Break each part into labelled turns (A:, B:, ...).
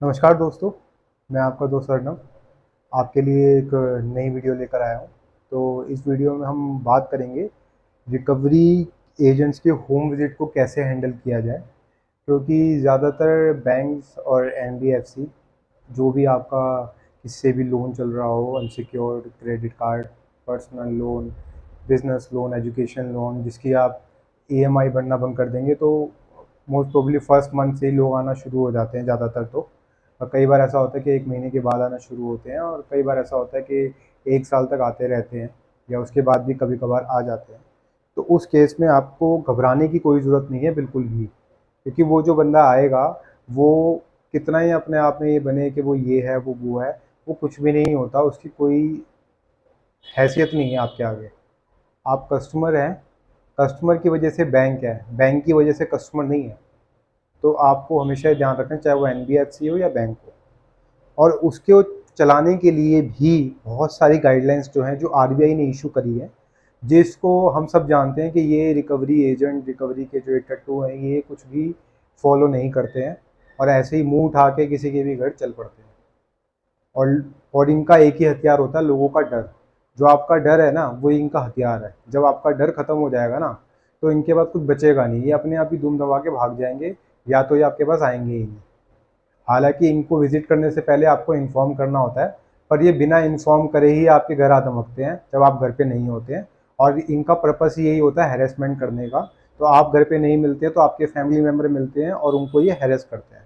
A: नमस्कार दोस्तों, मैं आपका दोस्त अर्नब आपके लिए एक नई वीडियो लेकर आया हूँ। तो इस वीडियो में हम बात करेंगे रिकवरी एजेंट्स के होम विज़िट को कैसे हैंडल किया जाए, क्योंकि ज़्यादातर बैंक्स और एनबीएफसी जो भी आपका किससे भी लोन चल रहा हो, unsecured credit card, personal loan, business loan, education loan, जिसकी आप ईएमआई भरना बंद कर देंगे तो मोस्ट प्रोबेबली फर्स्ट मंथ से ही लोग आना शुरू हो जाते हैं ज़्यादातर। तो और कई बार ऐसा होता है कि 1 महीने के बाद आना शुरू होते हैं, और कई बार ऐसा होता है कि 1 साल तक आते रहते हैं, या उसके बाद भी कभी-कभार आ जाते हैं। तो उस केस में आपको घबराने की कोई ज़रूरत नहीं है बिल्कुल भी, क्योंकि वो जो बंदा आएगा, वो कितना ही अपने आप में ये बने कि वो ये है, वो है, वो कुछ भी नहीं होता, उसकी कोई हैसियत नहीं है आपके आगे। आप कस्टमर हैं, कस्टमर की वजह से बैंक है, बैंक की वजह से कस्टमर नहीं है। तो आपको हमेशा ये ध्यान रखना है, चाहे वो एनबीएफसी हो या बैंक हो। और उसको चलाने के लिए भी बहुत सारी गाइडलाइंस जो हैं, जो आरबीआई ने इशू करी है, जिसको हम सब जानते हैं कि ये रिकवरी एजेंट, रिकवरी के जो टट्टू हैं, ये कुछ भी फॉलो नहीं करते हैं और ऐसे ही मुंह उठा के किसी के भी घर चल पड़ते हैं। और इनका एक ही हथियार होता है, लोगों का डर। जो आपका डर है ना, वो इनका हथियार है। जब आपका डर खत्म हो जाएगा ना, तो इनके पास कुछ बचेगा नहीं, ये अपने आप ही दुम दबा के भाग जाएंगे, या तो ये आपके पास आएंगे ही नहीं। हालांकि इनको विजिट करने से पहले आपको इन्फॉर्म करना होता है, पर ये बिना इन्फॉर्म करे ही आपके घर आ धमकते हैं जब आप घर पे नहीं होते हैं। और इनका पर्पस यही होता है हैरेसमेंट करने का। तो आप घर पे नहीं मिलते तो आपके फैमिली मेम्बर मिलते हैं और उनको ये हैरेस करते हैं।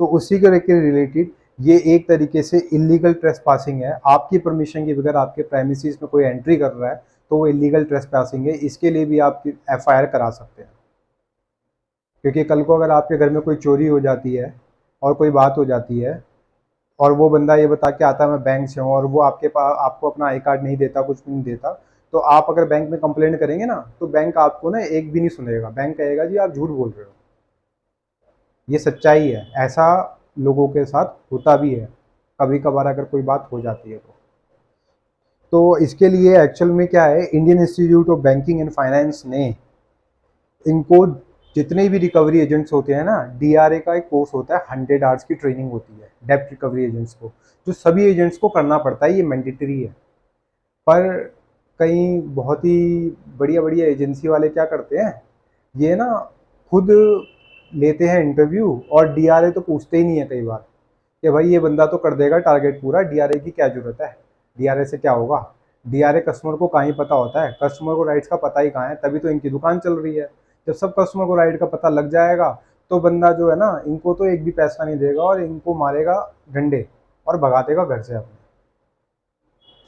A: तो उसी के रिलेटेड ये एक तरीके से इलीगल ट्रेसपासिंग है। आपकी परमिशन के बगैर आपके प्रेमिसेस में कोई एंट्री कर रहा है तो वो इलीगल ट्रेसपासिंग है। इसके लिए भी आप एफआईआर करा सकते हैं, क्योंकि कल को अगर आपके घर में कोई चोरी हो जाती है और कोई बात हो जाती है, और वो बंदा ये बता के आता है मैं बैंक से हूँ, और वो आपके पास आपको अपना आई कार्ड नहीं देता, कुछ नहीं देता, तो आप अगर बैंक में कंप्लेंट करेंगे ना, तो बैंक आपको ना एक भी नहीं सुनेगा। बैंक कहेगा जी आप झूठ बोल रहे हो। ये सच्चाई है, ऐसा लोगों के साथ होता भी है कभी कभार अगर कोई बात हो जाती है तो इसके लिए एक्चुअल में क्या है, Indian institute of banking and finance ने इनको, जितने भी रिकवरी एजेंट्स होते हैं ना, डीआरए का एक कोर्स होता है, 100 आवर्स की ट्रेनिंग होती है डेप्ट रिकवरी एजेंट्स को, जो सभी एजेंट्स को करना पड़ता है, ये मैंडेटरी है। पर कई बहुत ही बढ़िया बढ़िया एजेंसी वाले क्या करते हैं, ये ना खुद लेते हैं इंटरव्यू, और डीआरए तो पूछते ही नहीं है कई बार कि भाई ये बंदा तो कर देगा टारगेट पूरा, डीआरए की क्या जरूरत है, डीआरए से क्या होगा। डीआरए कस्टमर को कहाँ ही पता होता है, कस्टमर को राइट्स का पता ही कहाँ है, तभी तो इनकी दुकान चल रही है। जब सब कस्टमर को राइट का पता लग जाएगा, तो बंदा जो है ना, इनको तो एक भी पैसा नहीं देगा और इनको मारेगा डंडे और भगा देगा घर से अपने।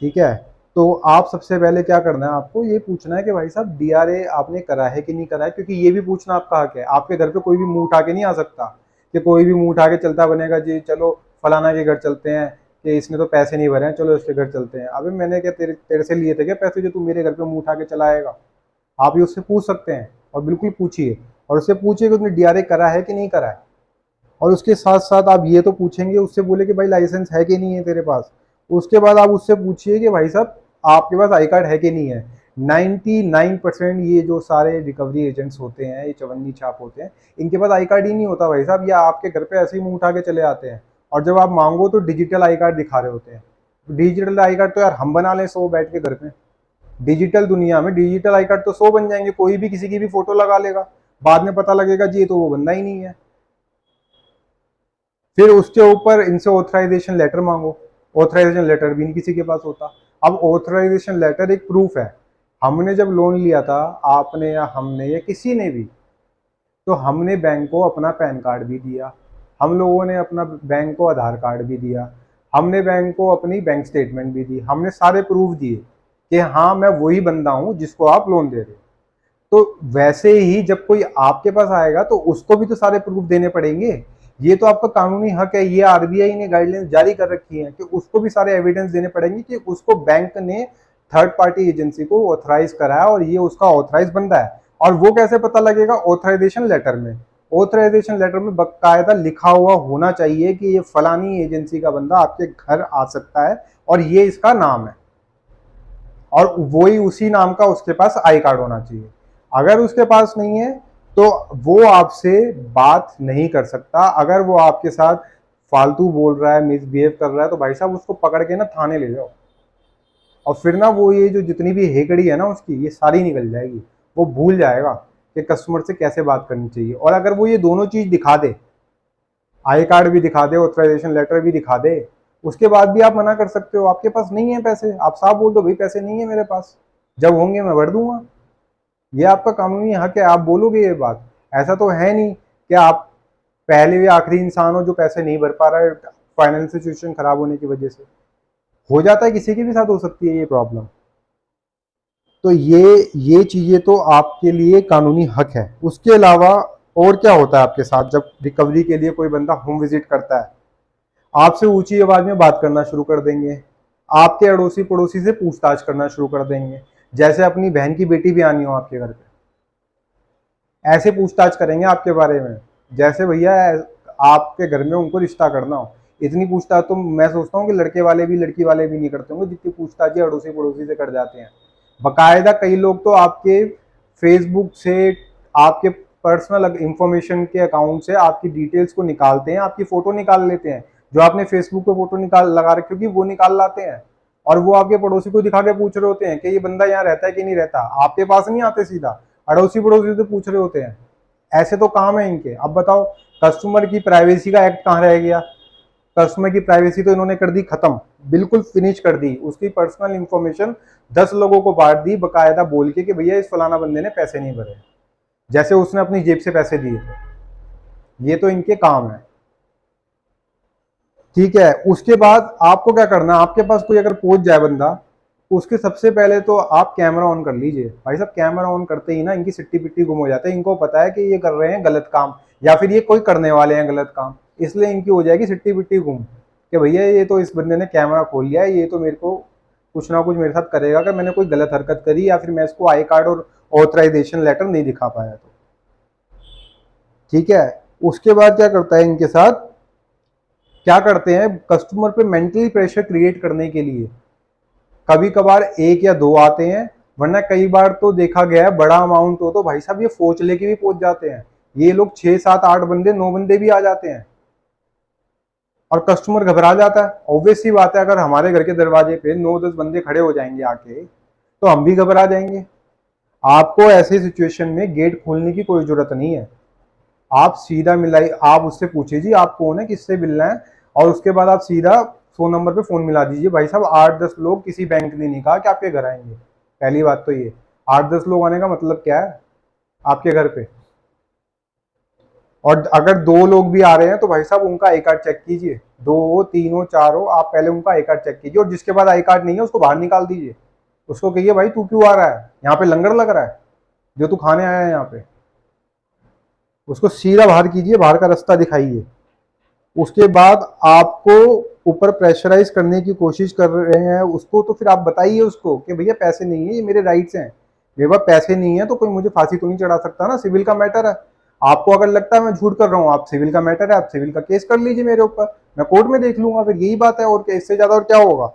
A: ठीक है। तो आप सबसे पहले क्या करना है, आपको ये पूछना है कि भाई साहब डीआरए आपने करा है कि नहीं करा है, क्योंकि ये भी पूछना आपका हक है। आपके घर पे कोई भी मुंह उठा के नहीं आ सकता, कि कोई भी मुंह उठा के चलता बनेगा जी चलो फलाना के घर चलते हैं, कि इसने तो पैसे नहीं भरे हैं, चलो इसके घर चलते हैं। अबे मैंने क्या तेरे तेरे से लिए थे क्या पैसे जो तू मेरे घर पे मुंह उठा के चला आएगा। आप ये उससे पूछ सकते हैं, और बिल्कुल पूछिए, और उससे पूछिए कि उसने डीआरए करा है कि नहीं करा है। और उसके साथ साथ आप ये तो पूछेंगे उससे, बोले कि भाई लाइसेंस है कि नहीं है तेरे पास। उसके बाद आप उससे पूछिए कि भाई साहब आपके पास आई कार्ड है कि नहीं है। 99% ये जो सारे रिकवरी एजेंट्स होते हैं, ये चवन्नी छाप होते हैं, इनके पास आई कार्ड ही नहीं होता भाई साहब। ये आपके घर पे ऐसे ही मुंह उठा के चले आते हैं, और जब आप मांगो तो डिजिटल आई कार्ड दिखा रहे होते हैं। डिजिटल आई कार्ड तो यार हम बना लें 100 बैठ के घर पे। डिजिटल दुनिया में डिजिटल आई कार्ड तो 100 बन जाएंगे, कोई भी किसी की भी फोटो लगा लेगा, बाद में पता लगेगा जी ये तो वो बंदा ही नहीं है। फिर उसके ऊपर इनसे ऑथराइजेशन लेटर मांगो, ऑथराइजेशन लेटर भी नहीं किसी के पास होता। अब ऑथराइजेशन लेटर एक प्रूफ है। हमने जब लोन लिया था, आपने या हमने या किसी ने भी, तो हमने बैंक को अपना पैन कार्ड भी दिया, हम लोगों ने अपना बैंक को आधार कार्ड भी दिया, हमने बैंक को अपनी बैंक स्टेटमेंट भी दी, हमने सारे प्रूफ दिए कि हाँ मैं वही बंदा हूं जिसको आप लोन दे रहे हो। तो वैसे ही जब कोई आपके पास आएगा तो उसको भी तो सारे प्रूफ देने पड़ेंगे। ये तो आपका कानूनी हक है, ये आरबीआई ने गाइडलाइंस जारी कर रखी है कि उसको भी सारे एविडेंस देने पड़ेंगे कि उसको बैंक ने थर्ड पार्टी एजेंसी को ऑथराइज कराया और ये उसका ऑथराइज बंदा है। और वो कैसे पता लगेगा, ऑथराइजेशन लेटर में। ऑथराइजेशन लेटर में बकायदा लिखा हुआ होना चाहिए कि ये फलानी एजेंसी का बंदा आपके घर आ सकता है और ये इसका नाम है, और वही उसी नाम का उसके पास आई कार्ड होना चाहिए। अगर उसके पास नहीं है तो वो आपसे बात नहीं कर सकता। अगर वो आपके साथ फालतू बोल रहा है, मिसबिहेव कर रहा है, तो भाई साहब उसको पकड़ के ना थाने ले जाओ। और फिर ना वो ये जो जितनी भी हेकड़ी है ना उसकी, ये सारी निकल जाएगी। वो भूल जाएगा कि कस्टमर से कैसे बात करनी चाहिए। और अगर वो ये दोनों चीज़ दिखा दे, आई कार्ड भी दिखा दे, ऑथराइजेशन लेटर भी दिखा दे, उसके बाद भी आप मना कर सकते हो, आपके पास नहीं है पैसे। आप साफ बोल दो भाई पैसे नहीं है मेरे पास, जब होंगे मैं भर दूंगा। ये आपका कानूनी हक है, आप बोलोगे ये बात। ऐसा तो है नहीं कि आप पहले भी आखिरी इंसान हो जो पैसे नहीं भर पा रहा है फाइनेंशियल सिचुएशन खराब होने की वजह से। हो जाता है, किसी के भी साथ हो सकती है ये प्रॉब्लम। तो ये चीज़ें तो आपके लिए कानूनी हक है। उसके अलावा और क्या होता है आपके साथ जब रिकवरी के लिए कोई बंदा होम विजिट करता है? आपसे ऊंची आवाज में बात करना शुरू कर देंगे, आपके अड़ोसी पड़ोसी से पूछताछ करना शुरू कर देंगे, जैसे अपनी बहन की बेटी भी आनी हो आपके घर पे, ऐसे पूछताछ करेंगे आपके बारे में जैसे भैया आपके घर में उनको रिश्ता करना हो। इतनी पूछताछ तो मैं सोचता हूँ कि लड़के वाले भी लड़की वाले भी नहीं करते होंगे जितनी पूछताछ ये अड़ोसी पड़ोसी से कर जाते हैं। बकायदा कई लोग तो आपके फेसबुक से, आपके पर्सनल इंफॉर्मेशन के अकाउंट से आपकी डिटेल्स को निकालते हैं, आपकी फोटो निकाल लेते हैं, जो आपने फेसबुक पे फोटो निकाल लगा रखी होगी वो निकाल लाते हैं, और वो आपके पड़ोसी को दिखा के पूछ रहे होते हैं कि ये बंदा यहाँ रहता है कि नहीं रहता। आपके पास नहीं आते, सीधा अड़ोसी पड़ोसी से पूछ रहे होते हैं। ऐसे तो काम है इनके। अब बताओ, कस्टमर की प्राइवेसी का एक्ट कहाँ रह गया? कस्टमर की प्राइवेसी तो इन्होंने कर दी खत्म, बिल्कुल फिनिश कर दी। उसकी पर्सनल इंफॉर्मेशन 10 लोगों को बांट दी बकायदा बोल के कि भैया इस फलाना बंदे ने पैसे नहीं भरे, जैसे उसने अपनी जेब से पैसे दिए थे। ये तो इनके काम है। ठीक है, उसके बाद आपको क्या करना है? आपके पास कोई अगर पहुंच जाए बंदा, उसके सबसे पहले तो आप कैमरा ऑन कर लीजिए। भाई साहब कैमरा ऑन करते ही ना इनकी सिट्टी पिट्टी गुम हो जाते हैं। इनको पता है कि ये कर रहे हैं गलत काम, या फिर ये कोई करने वाले हैं गलत काम, इसलिए इनकी हो जाएगी सिट्टी पिट्टी गुम कि भैया ये तो इस बंदे ने कैमरा खोल लिया है, ये तो मेरे को कुछ ना कुछ मेरे साथ करेगा अगर मैंने कोई गलत हरकत करी, या फिर मैं इसको आई कार्ड और ऑथराइजेशन लेटर नहीं दिखा पाया तो। ठीक है, उसके बाद क्या करता है इनके साथ, क्या करते हैं कस्टमर पे मेंटली प्रेशर क्रिएट करने के लिए कभी कभार एक या दो आते हैं, वरना कई बार तो देखा गया है बड़ा अमाउंट हो तो भाई साहब ये फोच लेके भी पहुंच जाते हैं। ये लोग 6 7 8 बंदे 9 बंदे भी आ जाते हैं, और कस्टमर घबरा जाता है। ऑब्वियस सी बात है, अगर हमारे घर के दरवाजे पे 9 10 बंदे खड़े हो जाएंगे आके, तो हम भी घबरा जाएंगे। आपको ऐसी सिचुएशन में गेट खोलने की कोई जरूरत नहीं है। आप सीधा मिलाई, आप उससे पूछिए जी आप कौन है, किससे मिलना है, और उसके बाद आप सीधा 100 नंबर पे फोन मिला दीजिए। भाई साहब 8 10 लोग किसी बैंक ने नहीं कहा कि आपके घर आएंगे। पहली बात तो ये, 8 10 लोग आने का मतलब क्या है आपके घर पे? और अगर 2 लोग भी आ रहे हैं तो भाई साहब उनका आई कार्ड चेक कीजिए, 2 3 हो 4 हो, आप पहले उनका आई कार्ड चेक कीजिए, और जिसके पास आई कार्ड नहीं है उसको बाहर निकाल दीजिए। उसको कहिए भाई तू क्यों आ रहा है यहाँ पे, लंगर लग रहा है जो तू खाने आया है यहाँ पे। उसको सीधा बाहर कीजिए, बाहर का रास्ता दिखाइए। उसके बाद आपको ऊपर प्रेशराइज करने की कोशिश कर रहे हैं उसको, तो फिर आप बताइए उसको कि भैया पैसे नहीं है, ये मेरे राइट्स हैं, मेरे पास पैसे नहीं है तो कोई मुझे फांसी तो नहीं चढ़ा सकता ना, सिविल का मैटर है। आपको अगर लगता है मैं झूठ कर रहा हूँ, आप सिविल का मैटर है, आप सिविल का केस कर लीजिए मेरे ऊपर, मैं कोर्ट में देख लूंगा। फिर यही बात है, और क्या, इससे ज्यादा और क्या होगा?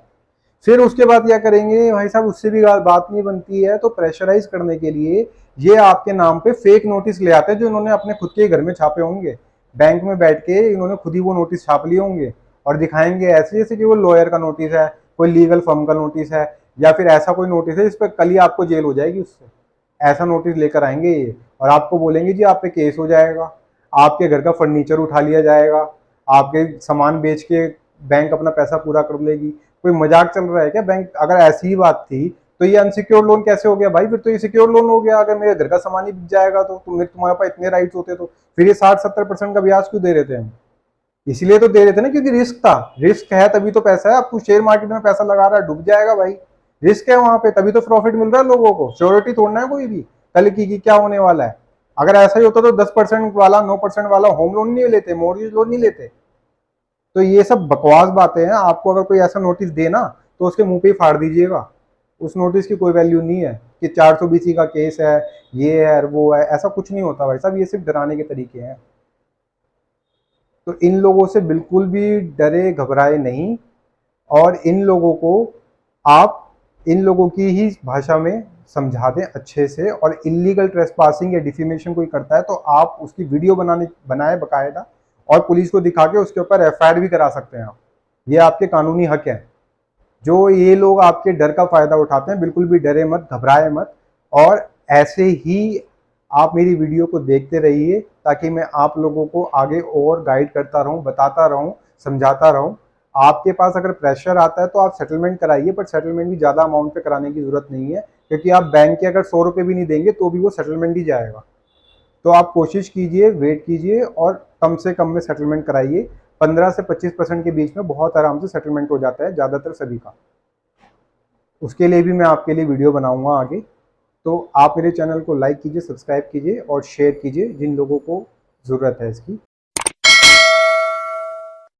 A: फिर उसके बाद क्या करेंगे भाई साहब, उससे भी बात नहीं बनती है तो प्रेशराइज करने के लिए ये आपके नाम पे फेक नोटिस ले आते हैं, जो इन्होंने अपने खुद के घर में छापे होंगे। बैंक में बैठ के इन्होंने खुद ही वो नोटिस छाप लिए होंगे, और दिखाएंगे ऐसे जैसे कि वो लॉयर का नोटिस है, कोई लीगल फर्म का नोटिस है, या फिर ऐसा कोई नोटिस है जिस पर कल ही आपको जेल हो जाएगी उससे। ऐसा नोटिस लेकर आएंगे ये, और आपको बोलेंगे जी आप पे केस हो जाएगा, आपके घर का फर्नीचर उठा लिया जाएगा, आपके सामान बेच के बैंक अपना पैसा पूरा कर लेगी। कोई मजाक चल रहा है क्या बैंक? अगर ऐसी ही बात थी तो ये अनसिक्योर्ड लोन कैसे हो गया भाई? फिर तो ये सिक्योर लोन हो गया। अगर मेरे घर का सामान ही बिक जाएगा तो तुम्हारे पास इतने राइट्स होते तो फिर ये 60 70% का ब्याज क्यों दे रहे थे हम? इसलिए तो दे रहे थे ना, क्योंकि रिस्क था। रिस्क है तभी तो पैसा है। अब तू शेयर मार्केट में पैसा लगा रहा है, डूब जाएगा भाई। रिस्क है वहां पे, तभी तो प्रॉफिट मिल रहा है लोगों को। श्योरिटी तोड़ना है कोई भी कल की क्या होने वाला है। अगर ऐसा ही होता तो 10% वाला 9% वाला होम लोन नहीं लेते, मॉर्गेज लोन नहीं लेते। तो ये सब बकवास बातें हैं। आपको अगर कोई ऐसा नोटिस दे ना तो उसके मुंह पे ही फाड़ दीजिएगा। उस नोटिस की कोई वैल्यू नहीं है कि 420 का केस है, ये है वो है, ऐसा कुछ नहीं होता भाई साहब। ये सिर्फ डराने के तरीके हैं। तो इन लोगों से बिल्कुल भी डरे घबराए नहीं, और इन लोगों को आप इन लोगों की ही भाषा में समझा दें अच्छे से। और इलीगल ट्रेसपासिंग या डिफेमेशन कोई करता है तो आप उसकी वीडियो बनाए बकायदा, और पुलिस को दिखा के उसके ऊपर एफआईआर भी करा सकते हैं आप। ये आपके कानूनी हक है। जो ये लोग आपके डर का फायदा उठाते हैं, बिल्कुल भी डरे मत, घबराए मत, और ऐसे ही आप मेरी वीडियो को देखते रहिए ताकि मैं आप लोगों को आगे और गाइड करता रहूं, बताता रहूं, समझाता रहूं। आपके पास अगर प्रेशर आता है तो आप सेटलमेंट कराइए, पर सेटलमेंट भी ज़्यादा अमाउंट पे कराने की ज़रूरत नहीं है, क्योंकि आप बैंक के अगर 100 रुपये भी नहीं देंगे तो भी वो सेटलमेंट ही जाएगा। तो आप कोशिश कीजिए, वेट कीजिए और कम से कम में सेटलमेंट कराइए। 15 से 25% के बीच में बहुत आराम से सेटलमेंट हो जाता है ज़्यादातर सभी का। उसके लिए भी मैं आपके लिए वीडियो बनाऊंगा आगे। तो आप मेरे चैनल को लाइक कीजिए, सब्सक्राइब कीजिए और शेयर कीजिए जिन लोगों को ज़रूरत है इसकी।